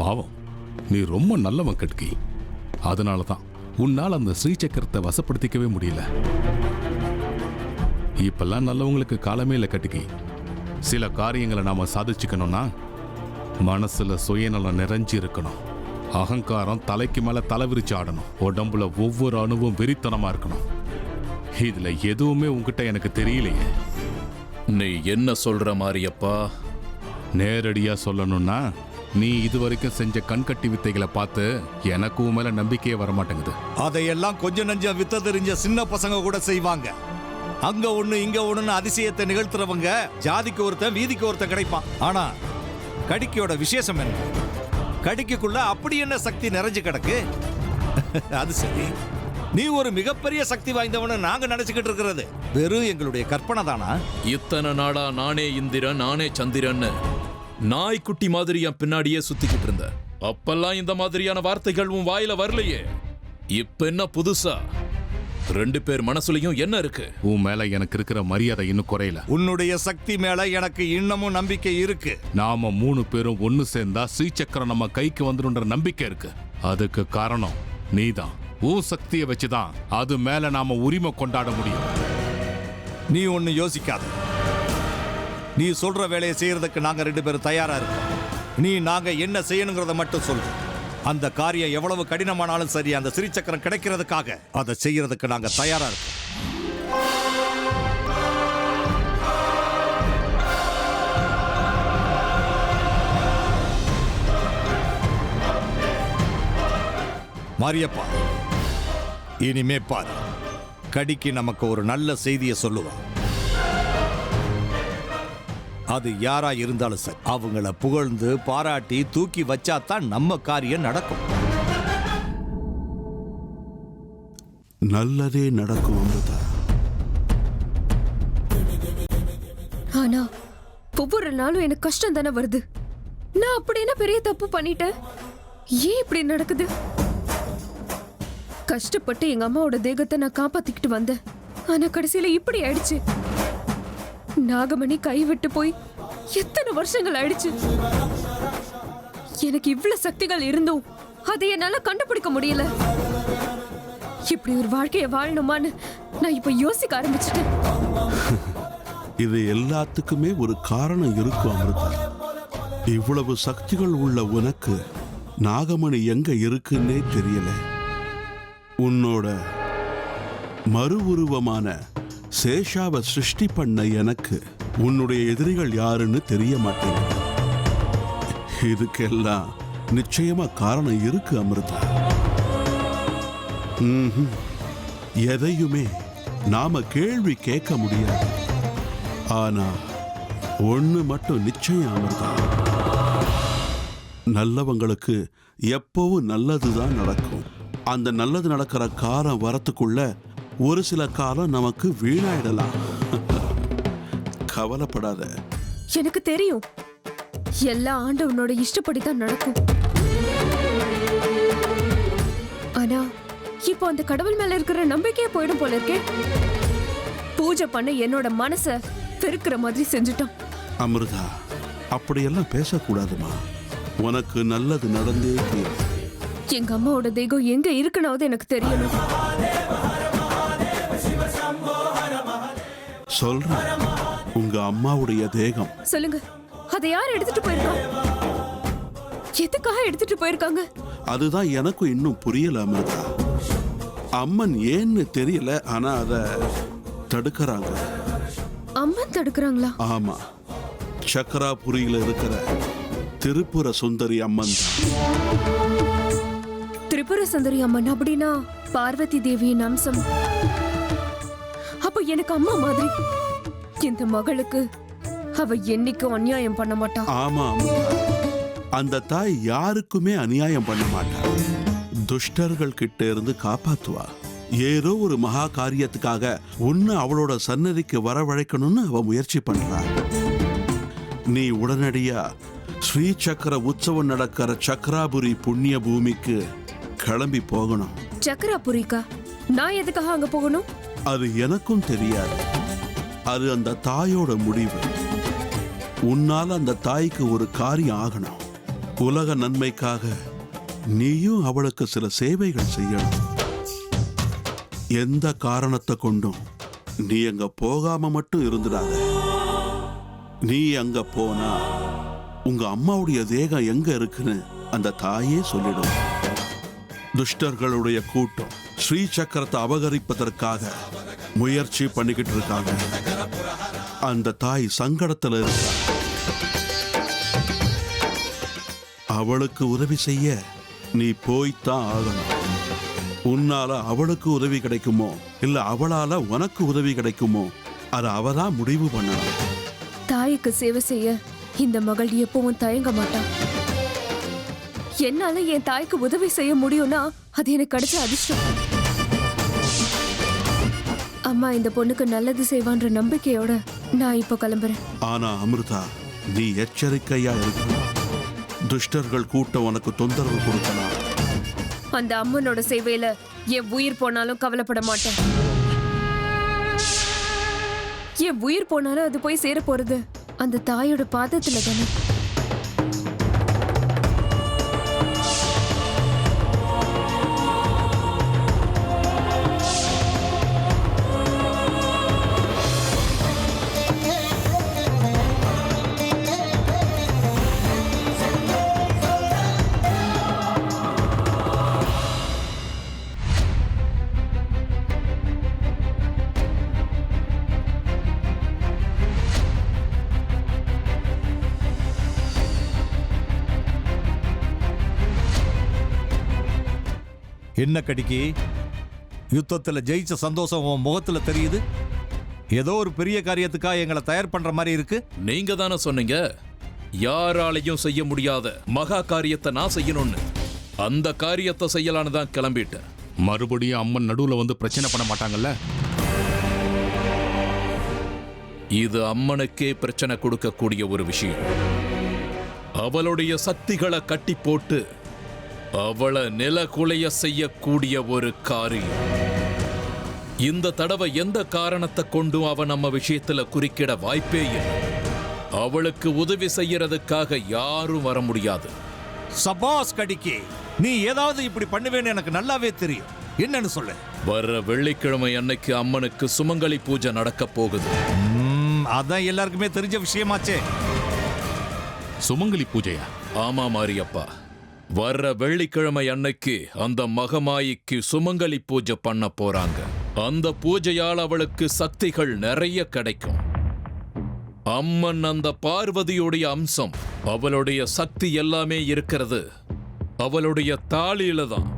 பாவம், நீ ரொம்ப நல்லவன் கட்கி. அதனாலதான் உன்னால் அந்த ஸ்ரீசக்கரத்தை வசப்படுத்திக்கவே முடியல. இப்பெல்லாம் நல்லவங்களுக்கு காலமே இல்லை கட்கி. சில காரியங்களை நாம சாதிச்சுக்கணும்னா மனசுல சுயநலம் நிறைஞ்சு இருக்கணும். அகங்காரம் தலைக்கு மேல தலை விரிச்சு ஆடணும். உடம்புல ஒவ்வொரு அணுவும் வெறித்தனமா இருக்கணும். இதுல எதுவுமே உன்கிட்ட எனக்கு தெரியலையே. நீ என்ன சொல்ற மாரியப்பா? நேரடியா சொல்லணும்னா, நீ இதுவரைக்கும் செஞ்ச கண்கட்டி வித்தைகளை பார்த்து எனக்கு உன் மேல நம்பிக்கையே வரமாட்டேங்குது. அதையெல்லாம் கொஞ்சம் நஞ்சம் வித்த தெரிஞ்ச சின்ன பசங்க கூட செய்வாங்க. அங்க ஒண்ணு இங்க ஒண்ணுன்னு அதிசயத்தை நிகழ்த்துறவங்க ஜாதிக்கு ஒருத்தன் வீதிக்கு ஒருத்தன் கிடைப்பான். ஆனா கடிக்கையோட விசேஷம் என்ன? கடிக்குள்ள அப்படி என்ன சக்தி நிறைஞ்சு கிடக்கு? அது சரி, நீ ஒரு மிகப்பெரிய சக்தி வாய்ந்தவனு நாங்க நினைச்சுக்கிட்டு இருக்கிறது வெறும் எங்களுடைய கற்பனை தானா? இத்தனை நாடா நானே இந்திரன் நானே சந்திரன் நாய்க்குட்டி மாதிரி என் பின்னாடியே சுத்திக்கிட்டு இருந்த. அப்பெல்லாம் இந்த மாதிரியான வார்த்தைகள் உன் வாயில வரலையே. இப்ப என்ன புதுசா? 2 பேர் மனசுலயும் என்ன இருக்கு? உன் மேல எனக்கு இருக்கிற மரியாதை இன்னும் குறையல. உன்னுடைய சக்தி மேல எனக்கு இன்னமும் நம்பிக்கை இருக்கு. நாம 3 பேரும் ஒன்னு சேர்ந்தா ஸ்ரீசக்கரம் நம்ம கைக்கு வந்துடுன்ற நம்பிக்கை இருக்கு. அதுக்கு காரணம் நீதான். உன் சக்தியை வச்சுதான் அது மேல நாம உரிமை கொண்டாட முடியும். நீ ஒன்னு யோசிக்காத. நீ சொல்ற வேலையை செய்யறதுக்கு நாங்க 2 பேரும் தயாரா இருக்கோம். நீ நாங்க என்ன செய்யணுங்கிறத மட்டும் சொல்லு. அந்த காரியம் எவ்வளவு கடினமானாலும் சரி, அந்த ஸ்ரீசக்கரம் கிடைக்கிறதுக்காக அதை செய்யறதுக்கு நாங்க தயாரா இருக்கோம். மாரியப்பா, இனிமே பாரு, கடிக்கு நமக்கு ஒரு நல்ல செய்தியை சொல்லுவான். அது யாரா இருந்தாலும் சரி, அவங்கள புகழ்ந்து பாராட்டி தூக்கி வச்சாதான் நம்ம காரியம் நடக்கும். நல்லதே நடக்கும் அமிர்தா. ஆனா ஒவ்வொரு நாளும் எனக்கு கஷ்டம் தானே வருது. நான் அப்படி என்ன பெரிய தப்பு பண்ணிட்டேன்? ஏன் இப்படி நடக்குது? கஷ்டப்பட்டு எங்க அம்மாவோட தேகத்தை நான் காப்பாத்திக்கிட்டு வந்தேன். ஆனா கடைசியில இப்படி ஆயிடுச்சு. நாகமணி கைவிட்டு போய் எத்தனை வருஷங்கள் ஆயிடுச்சு. எனக்கு இவ்வளவு சக்திகள் இருந்தும் அதை என்னால கண்டுபிடிக்க முடியல. இப்படி ஒரு வாழ்க்கையை வாழணுமான்னு நான் இப்ப யோசிக்க ஆரம்பிச்சிட்டேன். இது எல்லாத்துக்குமே ஒரு காரணம் இருக்கும் அமிர்தா. இவ்வளவு சக்திகள் உள்ள உனக்கு நாகமணி எங்க இருக்குன்னே தெரியல. உன்னோட மறு உருவமான சேஷாவை சிருஷ்டி பண்ண எனக்கு உன்னுடைய எதிரிகள் யாருன்னு தெரிய மாட்டேங்குது. இதுக்கெல்லாம் நிச்சயமா காரணம் இருக்கு அமிர்தா. எதையுமே நாம கேள்வி கேட்க முடியாது. ஆனா ஒண்ணு மட்டும் நிச்சயம் அமிர்தா, நல்லவங்களுக்கு எப்பவும் நல்லதுதான் நடக்கும். அந்த நல்லது நடக்கிற காலம் வரத்துக்குள்ள ஒரு சில காலம் நமக்கு வீணாயிடலாம். கவலைப்படாத. எனக்கு தெரியும், எல்லா ஆண்டவனோட இஷ்டப்படிதான் நடக்கும். ஆனா இப்போ அந்த கடவுள் மேல இருக்கிற நம்பிக்கையே போயிடும் போல இருக்கே. பூஜை பண்ண என்னோட மனச பெருக்கிற மாதிரி செஞ்சுட்டான். அமிர்தா, அப்படியெல்லாம் பேசக்கூடாதுமா. உனக்கு நல்லது நடந்தே தீரும். எங்க அம்மாவோட தேகம் எங்க இருக்குனாவது எனக்கு தெரியணும். சொல்றேன், உங்க அம்மாவுடைய தேகம். சொல்லுங்க, அதை யார் எடுத்துட்டு போயிருக்காங்க? எதுக்காக எடுத்துட்டு போயிருக்காங்க? அதுதான் எனக்கும் இன்னும் புரியல அமிர்தா. அம்மன் ஏன்னு தெரியல, ஆனா அத தடுக்கறாங்க. அம்மன் தடுக்கறாங்களா? ஆமா, சக்கராபுரியில இருக்கிற திரிபுர சுந்தரி அம்மன் தான். திரிபுர சுந்தரி அம்மன் அப்படின்னா பார்வதி தேவியின் அம்சம். அப்ப எனக்கு அம்மா மாதிரி. இந்த மகளுக்கு அவ என்னைக்கும் அநியாயம் பண்ண மாட்டா. ஆமா அமிர்தா, அந்த தாய் யாருக்குமே அநியாயம் பண்ண மாட்டா. துஷ்டர்கள் கிட்ட இருந்து காப்பாத்துவா. ஏதோ ஒரு மகா காரியத்துக்காக உன்னை அவளோட சன்னதிக்கு வரவழைக்கணும்னு அவ முயற்சி பண்றா. நீ உடனடியா ஸ்ரீ சக்கர உற்சவம் நடக்கிற சக்கராபுரி புண்ணிய பூமிக்கு கிளம்பி போகணும். சக்கராபுரிக்கா? நான் எதுக்காக அங்க போகணும்? அது எனக்கும் தெரியாது. அது அந்த தாயோட முடிவு. உன்னால அந்த தாய்க்கு ஒரு காரியம் ஆகணும். உலக நன்மைக்காக நீயும் அவளுக்கு சில சேவைகள் செய்யணும். எந்த காரணத்தை கொண்டும் நீ அங்க போகாம மட்டும் இருந்துடாத. நீ அங்க போனா உங்க அம்மாவுடைய தேகம் எங்க இருக்குன்னு அந்த தாயே சொல்லிடும். துஷ்டர்களுடைய கூட்டம் ஸ்ரீ சக்கரத்தை அபகரிப்பதற்காக முயற்சி பண்ணிக்கிட்டு இருக்காங்க. அந்த தாய் சங்கடத்துல இருக்கா. அவளுக்கு உதவி செய்ய நீ போய்த்தான் ஆகணும். உன்னால அவளுக்கு உதவி கிடைக்குமோ இல்ல அவளால உனக்கு உதவி கிடைக்குமோ அதை அவதான் முடிவு பண்ணணும். தாய்க்கு சேவை செய்ய இந்த மகள் எப்பவும் தயங்க மாட்டான். என்னால என் தாய்க்கு உதவி செய்ய முடியும்னா அது எனக்கு கிடைச்ச அதிர்ஷ்டம். அம்மா இந்த பொண்ணுக்கு நல்லது செய்வான்ற நம்பிக்கையோட நான் இப்ப கிளம்புறேன். ஆனா அமிர்தா, நீ எச்சரிக்கையா இருக்கணும். துஷ்டர்கள் கூட்டம் உனக்கு தொந்தரவு கொடுக்கலாம். அந்த அம்மனோட சேவையில என் உயிர் போனாலும் கவலைப்பட மாட்டேன். என் உயிர் போனாலும் அது போய் சேர போறது அந்த தாயோட பாதத்துல தானே. என்ன கடிக்கி, யுத்தத்துல ஜெயிச்ச சந்தோஷம் உன் முகத்துல தெரியுது. ஏதோ ஒரு பெரிய காரியத்துக்காக எங்களை தயார் பண்ற மாதிரி இருக்கு. நீங்க தானே சொன்னீங்க யாராலையும் செய்ய முடியாத மகா காரியத்தை நான் செய்யணும்னு. அந்த காரியத்தை செய்யலான்னு தான் கிளம்பிட்டேன். மறுபடியும் அம்மன் நடுவுல வந்து பிரச்சனை பண்ண மாட்டாங்கல்ல? இது அம்மனுக்கே பிரச்சனை கொடுக்கக்கூடிய ஒரு விஷயம். அவளுடைய சக்திகளை கட்டி போட்டு அவளை நிலகுலைய செய்யக்கூடிய ஒரு காரியம். இந்த தடவை எந்த காரணத்தை கொண்டும் அவ நம்ம விஷயத்துல குறுக்கிட வாய்ப்பே இல்லை. அவளுக்கு உதவி செய்யறதுக்காக யாரும் வர முடியாது. சபாஸ் கடிக்கி, நீ ஏதாவது இப்படி பண்ணுவேன்னு எனக்கு நல்லாவே தெரியும். என்னன்னு சொல்லு. வர்ற வெள்ளிக்கிழமை அன்னைக்கு அம்மனுக்கு சுமங்கலி பூஜை நடக்க போகுது. அதான் எல்லாருக்குமே தெரிஞ்ச விஷயமாச்சே. சுமங்கலி பூஜையா? ஆமா மாரியப்பா, வர்ற வெள்ளிக்கிழமை அன்னைக்கு அந்த மகமாயிக்கு சுமங்கலி பூஜை பண்ண போறாங்க. அந்த பூஜையால் அவளுக்கு சக்திகள் நிறைய கிடைக்கும். அம்மன் அந்த பார்வதியுடைய அம்சம். அவளுடைய சக்தி எல்லாமே இருக்கிறது அவளுடைய தாலியில தான்.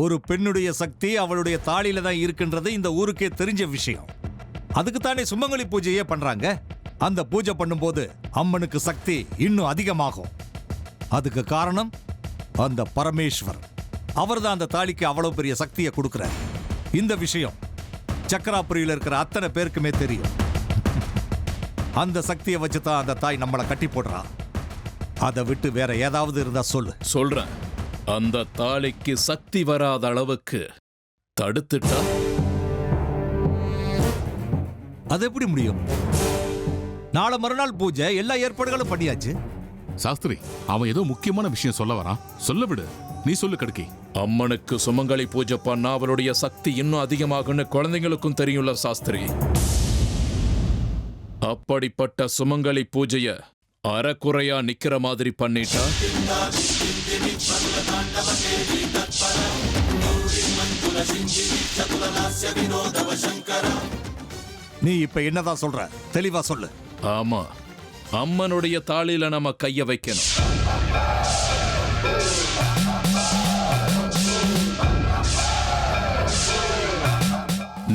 ஒரு பெண்ணுடைய சக்தி அவளுடைய தாலியில தான் இருக்கின்றது இந்த ஊருக்கே தெரிஞ்ச விஷயம். அதுக்குத்தானே சுமங்கலி பூஜையே பண்றாங்க. அந்த பூஜை பண்ணும்போது அம்மனுக்கு சக்தி இன்னும் அதிகமாகும். அதுக்கு காரணம் அந்த பரமேஸ்வர். அவர் தான் அந்த தாலிக்கு அவ்வளவு பெரிய சக்தியை கொடுக்கிறார். இந்த விஷயம் சக்கராபுரியில் இருக்கிற அத்தனை பேருக்குமே தெரியும். அந்த சக்தியை வச்சுதான் அந்த தாய் நம்மளை கட்டி போடுறா. அதை விட்டு வேற ஏதாவது இருந்தா சொல்லு. சொல்றேன். அந்த தாலிக்கு சக்தி வராத அளவுக்கு தடுத்துட்டா அது எப்படி முடியும்? நாளை மறுநாள் பூஜை, எல்லா ஏற்பாடுகளும் பண்ணியாச்சு. சாஸ்திரி, அவன் ஏதோ முக்கியமான விஷயம் சொல்ல வரான். சொல்ல விடு. நீ சொல்லு கடுக்கி. அம்மனுக்கு சுமங்கலி பூஜை பண்ணா அவளுடைய சக்தி இன்னும் அதிகமாகும்னு குழந்தைங்களுக்கும் தெரியும்ல சாஸ்திரி. அப்படிப்பட்ட சுமங்கலி பூஜைய அறக்குறையா நிக்கிற மாதிரி பண்ணிட்டா நீ இப்ப என்னதான் சொல்ற? தெளிவா சொல்லு. ஆமா, அம்மனுடைய தாளில நம்ம கைய வைக்கணும்.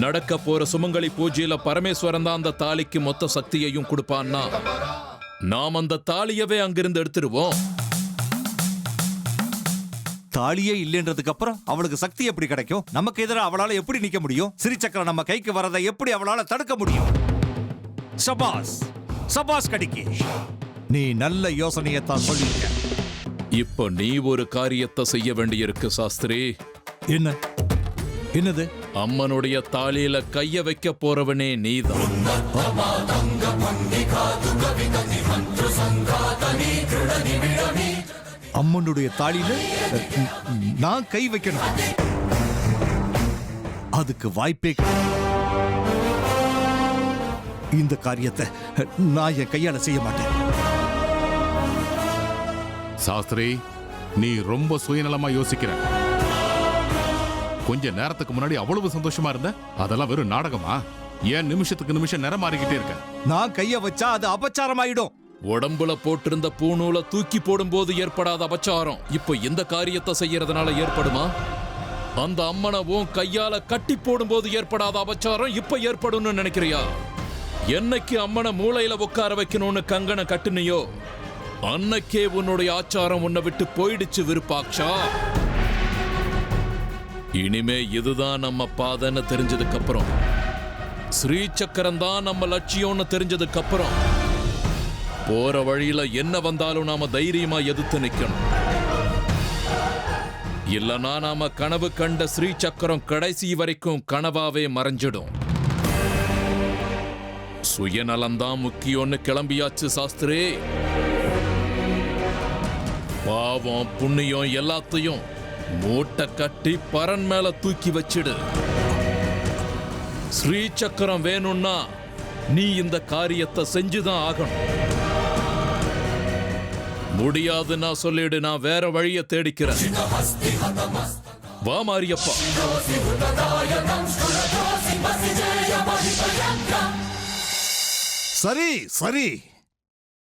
நடக்க போற சுமங்கலி பூஜையில பரமேஸ்வரன் தான் அந்த தாலிக்கு மொத்த சக்தியையும் கொடுப்பான்னா நாம் அந்த தாலியவே அங்கிருந்து எடுத்துருவோம். தாலியே இல்லைன்றதுக்கு அப்புறம் அவளுக்கு சக்தி எப்படி கிடைக்கும்? நமக்கு எதிராக அவளால எப்படி நிக்க முடியும்? ஸ்ரீசக்கரம் நம்ம கைக்கு வரதை எப்படி அவளால தடுக்க முடியும்? சபாஸ் சபாஸ் கடிக்கி, நீ நல்ல யோசனையத்தான் சொல்லிருக்க. இப்ப நீ ஒரு காரியத்தை செய்ய வேண்டியிருக்கு சாஸ்திரி. என்ன? என்னது? அம்மனுடைய தாலியில கைய வைக்க போறவனே நீதான். அம்மனுடைய தாலியில நான் கை வைக்கணும், அதுக்கு வாய்ப்பே கிடையாது. இந்த காரியத்தை நான் என் கையால செய்ய மாட்டேன். சாஸ்திரி, நீ ரொம்ப சுயநலமா யோசிக்கிற. கொஞ்ச நேரத்துக்கு முன்னாடி அவ்வளவு சந்தோஷமா இருந்த, அதெல்லாம் வெறும் நாடகமா? ஏன் நிமிஷத்துக்கு நிமிஷம் நிறம் மாறிக்கிட்டே இருக்க? நான் கைய வச்சா அது அபச்சாரமாயிடும். உடம்புல போட்டிருந்த பூணூலை தூக்கி போடும்போது ஏற்படாத அபச்சாரம் இப்ப இந்த காரியத்தை செய்யறதுனால ஏற்படுமா? அந்த அம்மனை உன் கையால கட்டி போடும்போது ஏற்படாத அபச்சாரம் இப்ப ஏற்படும்னு நினைக்கிறியா? என்னைக்கு அம்மனை மூளையில உட்கார வைக்கணும்னு கங்கணம் கட்டுனியோ அன்னைக்கே உன்னுடைய ஆச்சாரம் உன்னை விட்டு போயிடுச்சு விருப்பாக்ஷா. இனிமே இதுதான் நம்ம பாதைன்னு தெரிஞ்சதுக்கு அப்புறம், ஸ்ரீ சக்கரம் தான் நம்ம லட்சியம்னு தெரிஞ்சதுக்கு அப்புறம், போற வழியில என்ன வந்தாலும் நாம தைரியமா எதிர்த்து நிக்கணும். இல்லனா நாம கனவு கண்ட ஸ்ரீ சக்கரம் கடைசி வரைக்கும் கனவாவே மறைஞ்சிடும். சுயநலம்தான் முக்கியம்னு கிளம்பியாச்சு சாஸ்திரி. பாவம் புண்ணியம் எல்லாத்தையும் மூட்டை கட்டி பரன் மேல தூக்கி வச்சிடு. ஸ்ரீ சக்கரம் வேணும்னா நீ இந்த காரியத்தை செஞ்சுதான் ஆகணும். முடியாதுன்னா சொல்லிடு, நான் வேற வழிய தேடிக்கிறேன். வா மாரியப்பா. சரி சரி,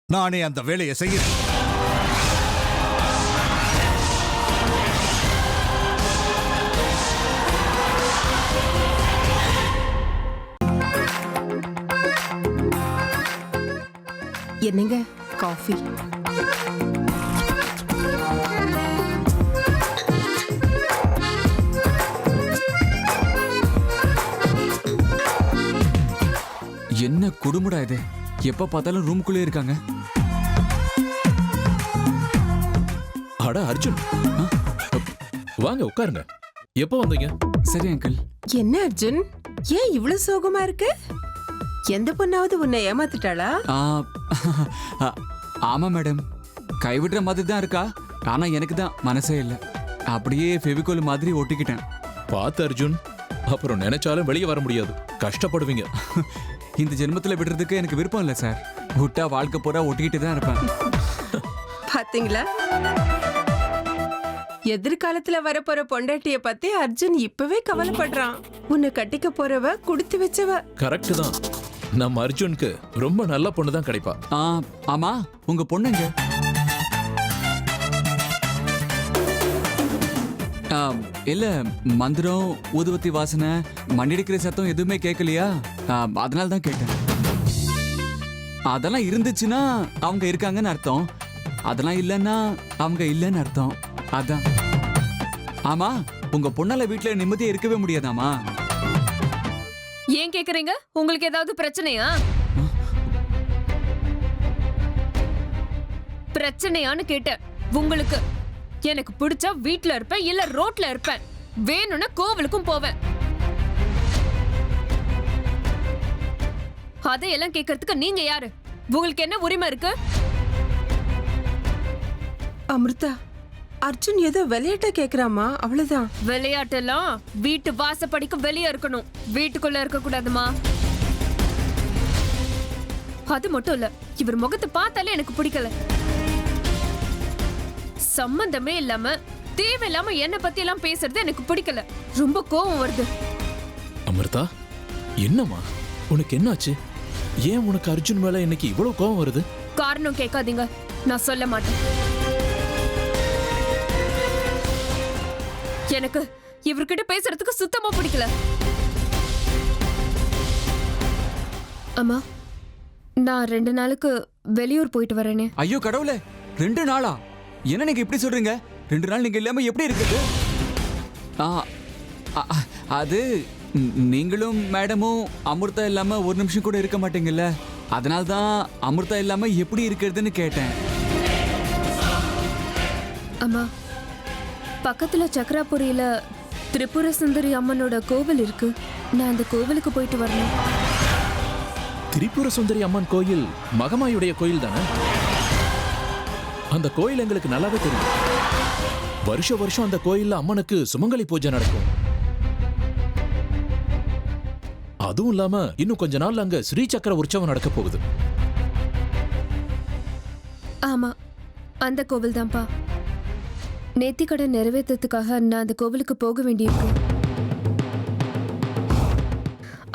நானே அந்த வேலையை செய்கிறேன். என்னங்க காஃபி? என்ன குடும்படா இது? எப்ப பார்த்தாலும் ரூம்குள்ளே இருக்காங்க. அட அர்ஜுன், வாங்க உட்காருங்க. எப்போ வந்தீங்க? சரி அங்கிள். என்ன அர்ஜுன், ஏன் இவ்வளவு சோகமா இருக்கு? எந்த பொண்ணாவது உன்னை ஏமாத்திட்டாளா? ஆமா மேடம், கைவிடுற மாதிரி தான் இருக்கா. ஆனா எனக்கு தான் மனசே இல்லை. அப்படியே ஃபெவிகோல் மாதிரி ஒட்டிக்கிட்டேன். பார்த்து அர்ஜுன், அப்புறம் நினைச்சாலும் வெளியே வர முடியாது, கஷ்டப்படுவீங்க. இந்த ஜென்மத்தில் விடுறதுக்கு எனக்கு விருப்பம் இல்லை சார். விட்டா வாழ்க்கை பூரா ஒட்டிக்கிட்டு தான் இருப்பேன். பாத்தீங்களா, எதிர்காலத்துல வரப்போற பொண்டாட்டிய பத்தி அர்ஜுன் இப்பவே கவலைப்படுறான். உன்னை கட்டிக்க போறவ கொடுத்து வச்சவ. கரெக்ட் தான். நம்ம அர்ஜுனுக்கு ரொம்ப நல்ல பொண்ணு தான் கிடைப்பா. ஆமா, உங்க பொண்ணுங்க? இல்ல, மந்திரம் ஊதுவத்தி வாசனை மண்ணிடிக்கிற சத்தம் எதுவுமே கேட்கலையா? அதனால தான் கேட்டேன். அதெல்லாம் இருந்துச்சுன்னா அவங்க இருக்காங்கன்னு அர்த்தம், அதெல்லாம் இல்லைன்னா அவங்க இல்லைன்னு அர்த்தம். அதான். ஆமா, உங்க பொண்ணால வீட்டுல நிம்மதியா இருக்கவே முடியாதாமா? ஏன் கேக்குறீங்க? உங்களுக்கு ஏதாவது பிரச்சனையா? பிரச்சனையான்னு கேட்டேன். உங்களுக்கு எனக்கு பிடிச்சா வீட்ல இருப்பேன், இல்ல ரோட்ல இருப்பேன். வேணும்னா கோவிலுக்கும் போவேன். அதையெல்லாம் கேட்கறதுக்கு நீங்க யாரு? உங்களுக்கு என்ன உரிமை இருக்கு? அமிர்தா, அர்ஜுன் ஏதோ விளையாட்ட கேக்குறாமா, அவ்வளவுதான். விளையாட்டெல்லாம் வீட்டு வாசப்படிக்கு வெளியே இருக்கணும், வீட்டுக்குள்ள இருக்க கூடாதுமா. அது மட்டும் இல்ல, இவர் முகத்தை பார்த்தாலே எனக்கு பிடிக்கல. சம்பந்தமே இல்லாம தேவையில்லாம என்ன பத்தி எல்லாம் பேசுறது எனக்கு பிடிக்கல. ரொம்ப கோவம் வருது. அமிர்தா, என்னம்மா உனக்கு என்னாச்சு? ஏன் உனக்கு அர்ஜுன் மேல இன்னைக்கு இவ்வளவு கோவம் வருது? காரணம் கேட்காதீங்க, நான் சொல்ல மாட்டேன். எனக்கு இவர்கிட்ட பேசுறதுக்கு சுத்தமா பிடிக்கல. அம்மா, நான் 2 நாளுக்கு வெளியூர் போயிட்டு வரேனே. ஐயோ கடவுளே, 2 நாளா? என்ன நீங்க இப்படி சொல்றீங்க? 2 நாள் நீங்க இல்லாம எப்படி இருக்குது? அது நீங்களும் மேடமும் அமிர்தா இல்லாம ஒரு நிமிஷம் கூட இருக்க மாட்டீங்கல்ல, அதனால தான் அமிர்தா இல்லாம எப்படி இருக்கிறதுன்னு கேட்டேன். அம்மா, பக்கத்துல சக்கராபுரியில திரிபுர சுந்தரி அம்மனோட கோவில் இருக்கு. நான் அந்த கோவிலுக்கு போயிட்டு வரணும். திரிபுர சுந்தரி அம்மன் கோயில் மகமாயுடைய கோயில் தானே? அந்த கோயில் எங்களுக்கு நல்லாவே தெரியும். வருஷ வருஷம் அந்த கோயில்ல அம்மனுக்கு சுமங்கலி பூஜை நடக்கும். அதுவும் இல்லாம இன்னும் கொஞ்ச நாள் அங்க ஸ்ரீ சக்கர உற்சவம் நடக்க போகுது. ஆமா, அந்த கோவில் தான்ப்பா. நேர்த்திக்கடன் நிறைவேற்றத்துக்காக நான் அந்த கோவிலுக்கு போக வேண்டியிருக்கு.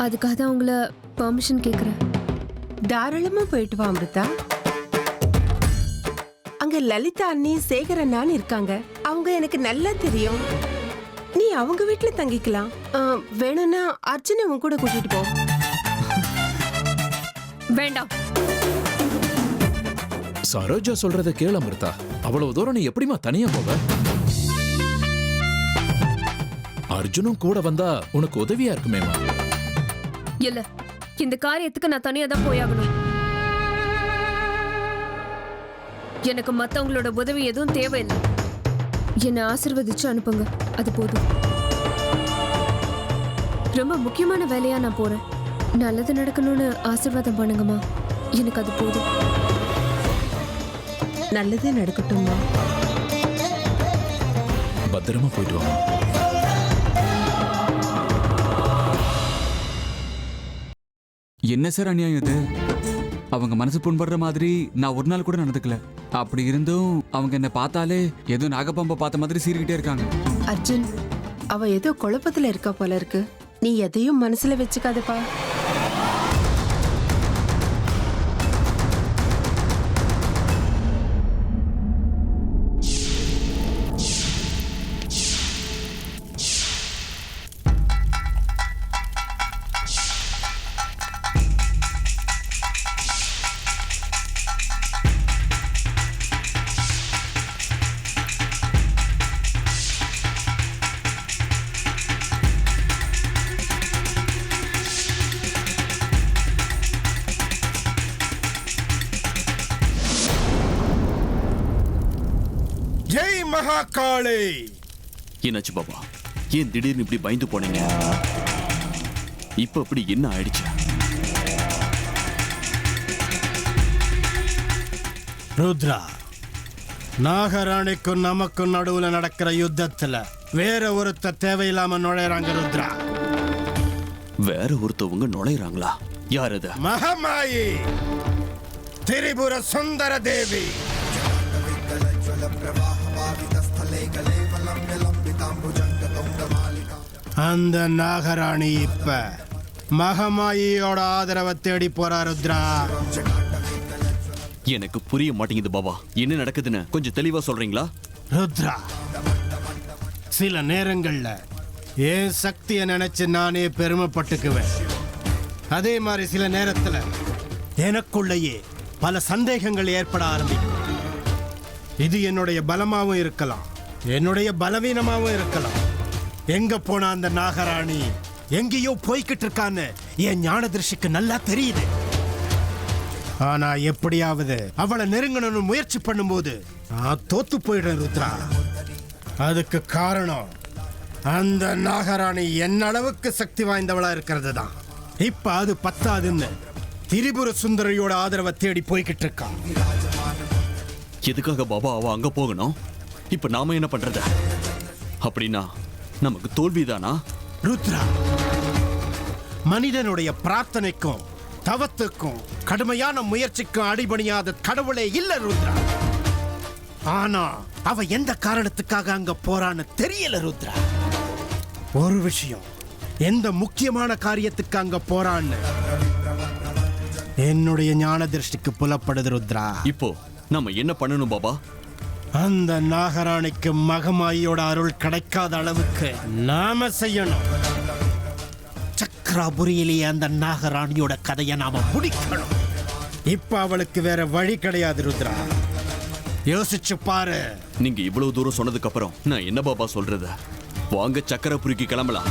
அதுக்காக தான் உங்களை பெர்மிஷன் கேட்குறேன். தாராளமா போயிட்டு வா அமிர்தா. அங்க லலிதா அண்ணி சேகர் அண்ணான்னு இருக்காங்க. அவங்க எனக்கு நல்லா தெரியும். நீ அவங்க வீட்டுல தங்கிக்கலாம். வேணும்னா அர்ஜுனை உன் கூட கூட்டிட்டு போ. வேண்டாம். சரோஜா சொல்றத கேளு அமிர்தா. அவ்வளவு தூரம் நீ எப்படிமா தனியா போவ? அர்ஜுனும் கூட வந்தா உனக்கு உதவியா இருக்குமேமா. இல்ல, இந்த காரியத்துக்கு நான் தனியா தான் போயாகணும். எனக்கு மத்தவங்களோட உதவி எதுவும் தேவையில்லை. என்னை ஆசீர்வதிச்சு அனுப்புங்க, அது போதும். ரொம்ப முக்கியமான வேலையா நான் போறேன். நல்லது நடக்கணும்னு ஆசீர்வாதம் பண்ணுங்கம்மா. எனக்கு அது போதும். நல்லதே நடக்கட்டும்மா. பத்திரமா போயிட்டு வாங்க. என்ன சார் அநியாயம் இது? அவங்க மனசு புண்படுற மாதிரி நான் ஒரு நாள் கூட நடந்துக்கல. அப்படி இருந்தும் அவங்க என்ன பார்த்தாலே ஏதோ நாகப்பாம்பை பார்த்த மாதிரி சீறிக்கிட்டே இருக்காங்க. அர்ஜுன், அவ ஏதோ குழப்பத்துல இருக்கா போல இருக்கு. நீ எதையும் மனசுல வச்சுக்காதப்பா. ஜெய் மகாகாளி. என்னாச்சு பாபா? ஏன் திடீர்னு இப்படி பயந்து போனீங்க? இப்ப அப்படி என்ன ஆயிடுச்சு? ருத்ரா, நாகராணிக்கும் நமக்கும் நடுவுல நடக்கிற யுத்தத்துல வேற ஒருத்த தேவையில்லாம நுழையறாங்க ருத்ரா. வேற ஒருத்தவங்க நுழையறாங்களா? யார் அது? மகமாயி, திரிபுர சுந்தர தேவி. அந்த நாகராணி இப்ப மகமாயியோட ஆதரவை தேடி போறா ருத்ரா. எனக்கு புரிய மாட்டேங்குது பாபா. என்ன நடக்குதுன்னு கொஞ்சம் தெளிவா சொல்றீங்களா? ருத்ரா, சில நேரங்கள்ல என் சக்தியை நினைச்சு நானே பெருமைப்பட்டுக்குவேன். அதே மாதிரி சில நேரத்துல எனக்குள்ளேயே பல சந்தேகங்கள் ஏற்பட ஆரம்பிக்கும். இது என்னுடைய பலமாவும் இருக்கலாம், என்னுடைய பலவீனமாவும் இருக்கலாம். எங்க போனா அந்த நாகராணி எங்கேயோ போய்கிட்டு இருக்கான்னு என் ஞான திருஷ்டிக்கு நல்லா தெரியுது. ஆனா எப்படியாவது அவளை நெருங்கணும்னு முயற்சி பண்ணும்போது நான் தோத்து போயிடுறேன் ருத்ரா. அதுக்கு காரணம் அந்த நாகராணி என்ன அளவுக்கு சக்தி வாய்ந்தவளா இருக்கிறது தான். இப்ப அது பத்தாதுன்னு திரிபுர சுந்தரியோட ஆதரவை தேடி போய்கிட்டு இருக்கான். எதுக்காக பாபா அவ அங்க போகணும்? இப்ப நாம என்ன பண்றது? அப்படின்னா நமக்கு தோல்விதானா? ருத்ரா, மனிதனுடைய பிரார்த்தனைக்கும் தவத்துக்கும் கடுமையான முயற்சிக்கும் அடிபணியாத கடவுளே இல்ல ருத்ரா. ஆனா அவ எந்த காரணத்துக்காக அங்க போறான்னு தெரியல ருத்ரா. ஒரு விஷயம், எந்த முக்கியமான காரியத்துக்கு அங்க போறான்னு என்னுடைய ஞான திருஷ்டிக்கு புலப்படுது ருத்ரா. இப்போ நம்ம என்ன பண்ணணும் பாபா? அந்த நாகராணிக்கு மகமாயியோட அருள் கிடைக்காத அளவுக்கு நாம செய்யணும். சக்கராபுரியிலேயே அந்த நாகராணியோட கதையை நாம முடிக்கணும். இப்ப அவளுக்கு வேற வழி கிடையாது ருத்ரா. யோசிச்சு பாரு. நீங்க இவ்வளவு தூரம் சொன்னதுக்கு அப்புறம் நான் என்ன பாபா சொல்றது? வாங்க சக்கரபுரிக்கு கிளம்பலாம்.